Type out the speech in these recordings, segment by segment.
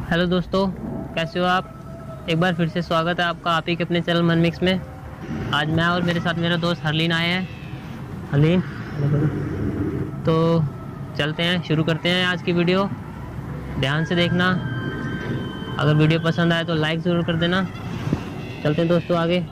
Hello दोस्तों, कैसे हो आप। एक बार फिर से स्वागत है आपका आप ही के अपने चैनल मन मिक्स में। आज मैं और मेरे साथ मेरा दोस्त हरलीन आए हैं। हरलीन, तो चलते हैं, शुरू करते हैं आज की वीडियो। ध्यान से देखना, अगर वीडियो पसंद आए तो लाइक ज़रूर कर देना। चलते हैं दोस्तों आगे।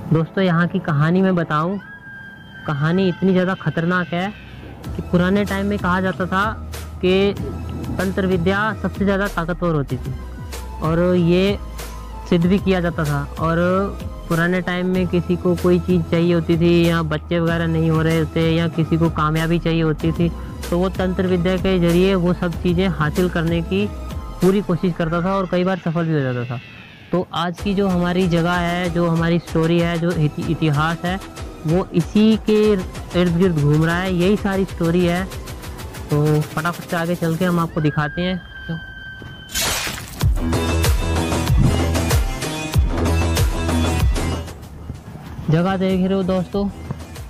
दोस्तों, यहाँ की कहानी मैं बताऊं, कहानी इतनी ज़्यादा खतरनाक है कि पुराने टाइम में कहा जाता था कि तंत्र विद्या सबसे ज़्यादा ताकतवर होती थी और ये सिद्ध भी किया जाता था। और पुराने टाइम में किसी को कोई चीज़ चाहिए होती थी या बच्चे वगैरह नहीं हो रहे थे या किसी को कामयाबी चाहिए होती थी तो वो तंत्र विद्या के जरिए वो सब चीज़ें हासिल करने की पूरी कोशिश करता था और कई बार सफल भी हो जाता था। तो आज की जो हमारी जगह है, जो हमारी स्टोरी है, जो इतिहास है, वो इसी के इर्द गिर्द घूम रहा है। यही सारी स्टोरी है। तो फटाफट से आगे चल के हम आपको दिखाते हैं। जगह देख रहे हो दोस्तों,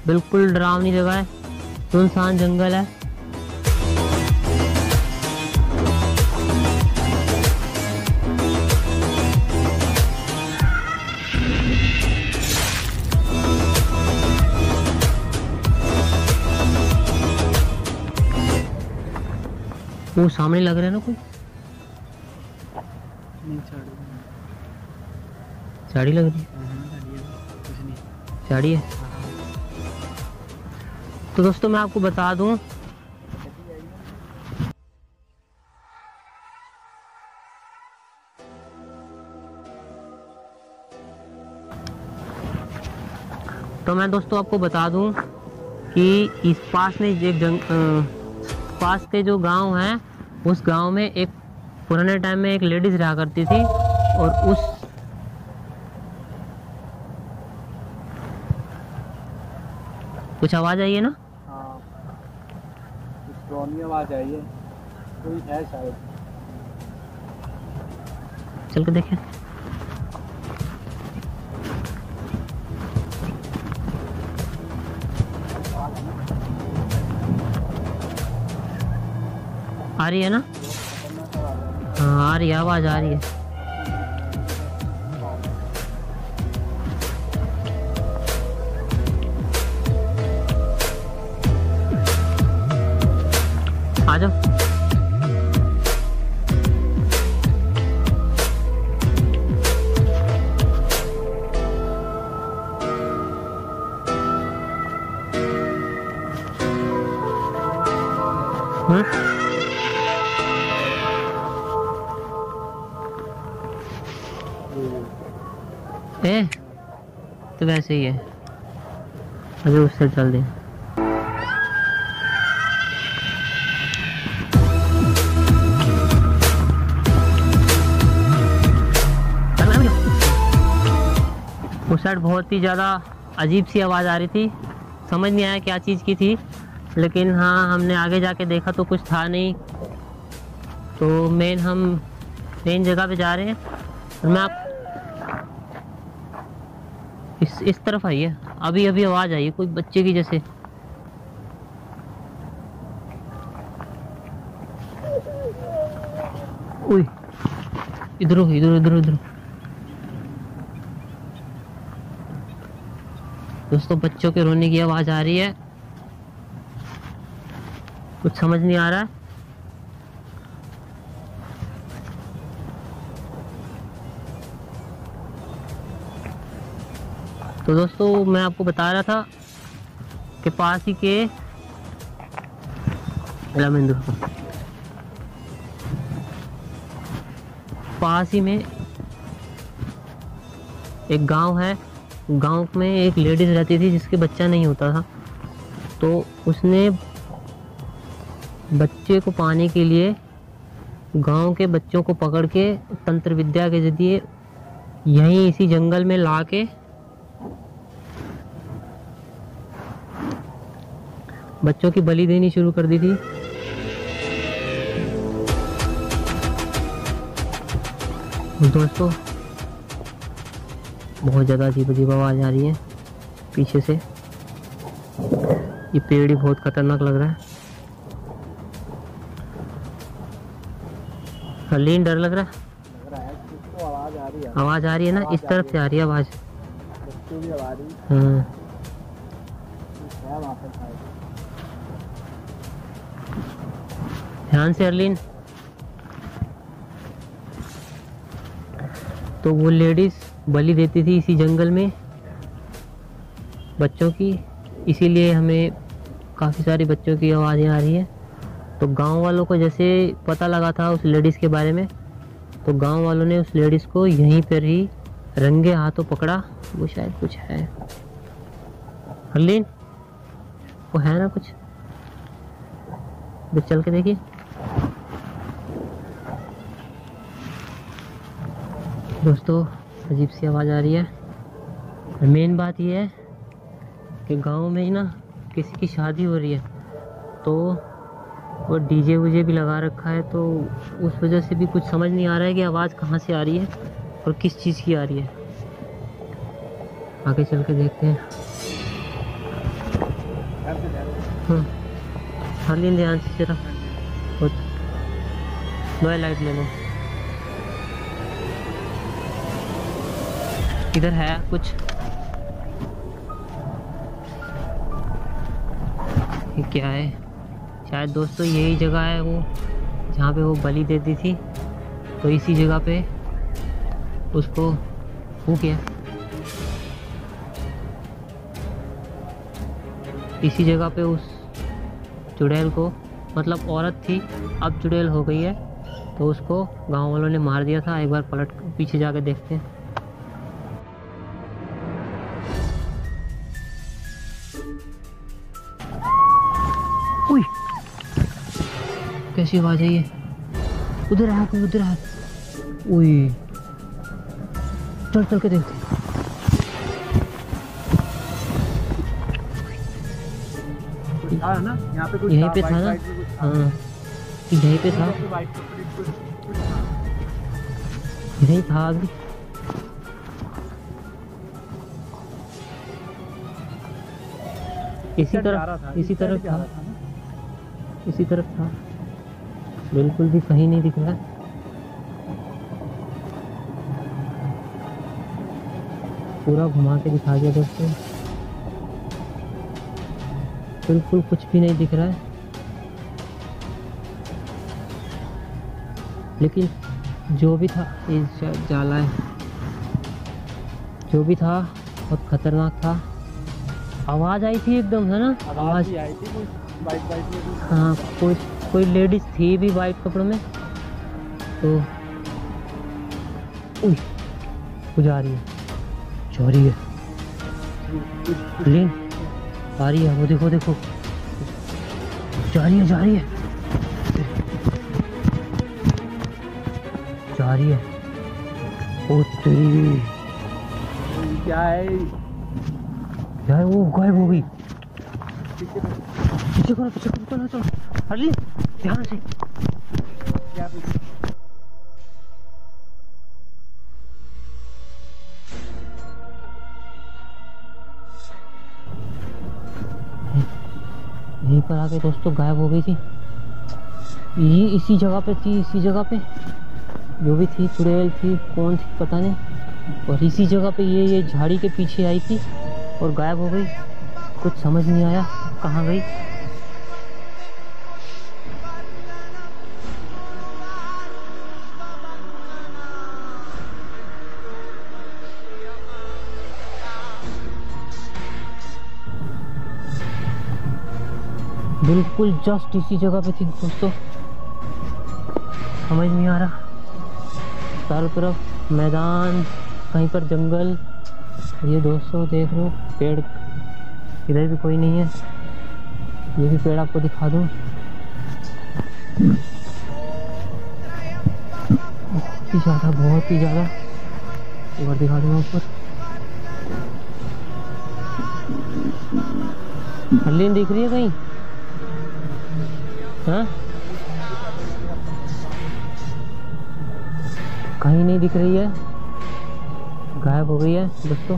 बिल्कुल डरावनी जगह है, सुनसान जंगल है। वो सामने लग रहा है ना कोई। साड़ी लग रही है, साड़ी है। तो दोस्तों मैं आपको बता दूं, कि इस पास में एक पास के जो गांव है, उस गांव में एक पुराने टाइम में एक लेडीज रहा करती थी और उस कुछ आवाज आई है ना। हाँ, कुछ पुरानी आवाज आई है, कोई है शायद। चल के देखें। आ रही है ना। हाँ आ रही है, आवाज आ रही है। आ जाओ। तो वैसे ही है, अभी उससे चल दे। उस साइड बहुत ही ज़्यादा अजीब सी आवाज़ आ रही थी, समझ नहीं आया क्या चीज़ की थी, लेकिन हाँ हमने आगे जाके देखा तो कुछ था नहीं। तो हम मेन जगह पे जा रहे हैं और मैं आप इस तरफ आई है। अभी आवाज आई है कोई बच्चे की जैसे। ओए, इधर दोस्तों, बच्चों के रोने की आवाज आ रही है, कुछ समझ नहीं आ रहा है। तो दोस्तों मैं आपको बता रहा था के पास ही के पास ही में एक गांव है। गांव में एक लेडीज रहती थी जिसके बच्चा नहीं होता था, तो उसने बच्चे को पाने के लिए गांव के बच्चों को पकड़ के तंत्र विद्या के जरिए यहीं इसी जंगल में ला के बच्चों की बलि देनी शुरू कर दी थी। दोस्तों बहुत ज़्यादा अजीब अजीब आवाज़ आ रही है पीछे से। ये पेड़ ही बहुत खतरनाक लग रहा है। हर्लीन, डर लग रहा है? किसको आवाज आ रही है? आवाज़ आ रही है ना, इस तरफ से आ रही है आवाज़। बच्चों की आवाज है। हाँ, वहाँ पे था। ध्यान से हर्लीन। तो वो लेडीज बलि देती थी इसी जंगल में बच्चों की, इसीलिए हमें काफ़ी सारे बच्चों की आवाज़ें आ रही हैं। तो गांव वालों को जैसे पता लगा था उस लेडीज़ के बारे में, तो गांव वालों ने उस लेडीज़ को यहीं पर ही रंगे हाथों पकड़ा। वो शायद कुछ है हर्लीन, वो है ना कुछ, चल के देखिए। दोस्तों अजीब सी आवाज़ आ रही है। मेन बात यह है कि गांव में ही ना किसी की शादी हो रही है, तो वो डीजे वूजे भी लगा रखा है, तो उस वजह से भी कुछ समझ नहीं आ रहा है कि आवाज़ कहाँ से आ रही है और किस चीज़ की आ रही है। आगे चल के देखते हैं। हाँ, हर्लीन ध्यान से जरा, दो लाइट ले लो। इधर है कुछ, ये क्या है? शायद दोस्तों यही जगह है वो जहाँ पे वो बलि देती थी, तो इसी जगह पे उसको वो किया, इसी जगह पे उस चुड़ैल को, मतलब औरत थी अब चुड़ैल हो गई है, तो उसको गांव वालों ने मार दिया था। एक बार पलट पीछे जाकर देखते हैं। उई, कैसी आवाज है ये? उधर है कोई, उधर है। उई, चल चल के देखते हैं। था ना यहाँ पे कुछ, यहीं पे था ना? हाँ, यहीं पे था, यहीं था अभी। इसी तरफ था, इसी तरफ था, बिल्कुल भी कहीं नहीं दिख रहा है। पूरा घुमा के दिखा दिया दोस्तों, बिल्कुल कुछ भी नहीं दिख रहा है। लेकिन जो भी था, ये जाला है, जो भी था बहुत खतरनाक था। आवाज़ आई थी एकदम, है ना? आवाज़ आई थी कुछ बाइक में। हाँ, कोई लेडीज थी भी वाइट कपड़ों में, तो उई, वो जा रही है, जा रही है, लेकिन आ रही है, वो देखो देखो, जा रही है, जा रही है, जा रही है। ओ तेरी, क्या है यार? वो गायब हो गई। पीछे करो, चलो चलो, हर्लीन ध्यान से। क्या यहीं पर आके दोस्तों गायब हो गई थी। ये इसी जगह पे थी, इसी जगह पे जो भी थी, चुड़ैल थी, कौन थी पता नहीं, और इसी जगह पे ये झाड़ी के पीछे आई थी और गायब हो गई। कुछ समझ नहीं आया कहाँ गई। बिल्कुल जस्ट इसी जगह पे थी दोस्तों, समझ नहीं आ रहा। चारों तरफ मैदान, कहीं पर जंगल। ये दोस्तों देख लो पेड़, इधर भी कोई नहीं है। ये भी पेड़ आपको दिखा दूँ, बहुत ही ज़्यादा। एक बार दिखा दूँगा ऊपर। हल्लीन दिख रही है कहीं? हाँ, कहीं नहीं दिख रही है, गायब हो गई है दोस्तों।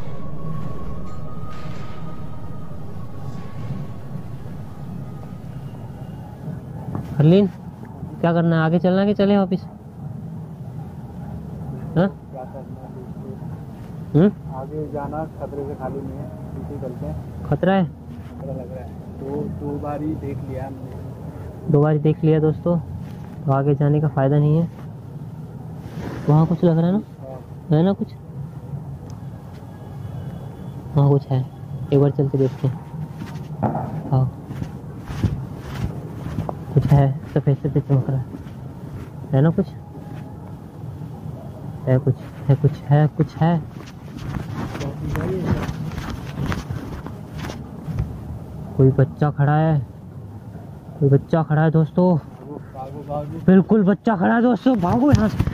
हरलीन क्या करना है, आगे चलना है कि चले वापिस? हाँ? क्या करना है? आगे जाना खतरे से खाली नहीं है, पीछे चलते हैं। खतरा है? खतरा लग रहा है। दो बार ही देख लिया हमने। 2 बार देख लिया दोस्तों, तो आगे जाने का फायदा नहीं है। वहाँ कुछ लग रहा है ना, है ना कुछ? वहाँ कुछ है, एक बार चल के देखते हैं। हाँ कुछ है, सफेद सफेद चमक रहा है ना? कुछ है, कुछ है, कुछ है, कुछ है। कोई बच्चा खड़ा है, कोई बच्चा खड़ा है दोस्तों, बिल्कुल बच्चा खड़ा है दोस्तों। भागो यहाँ से।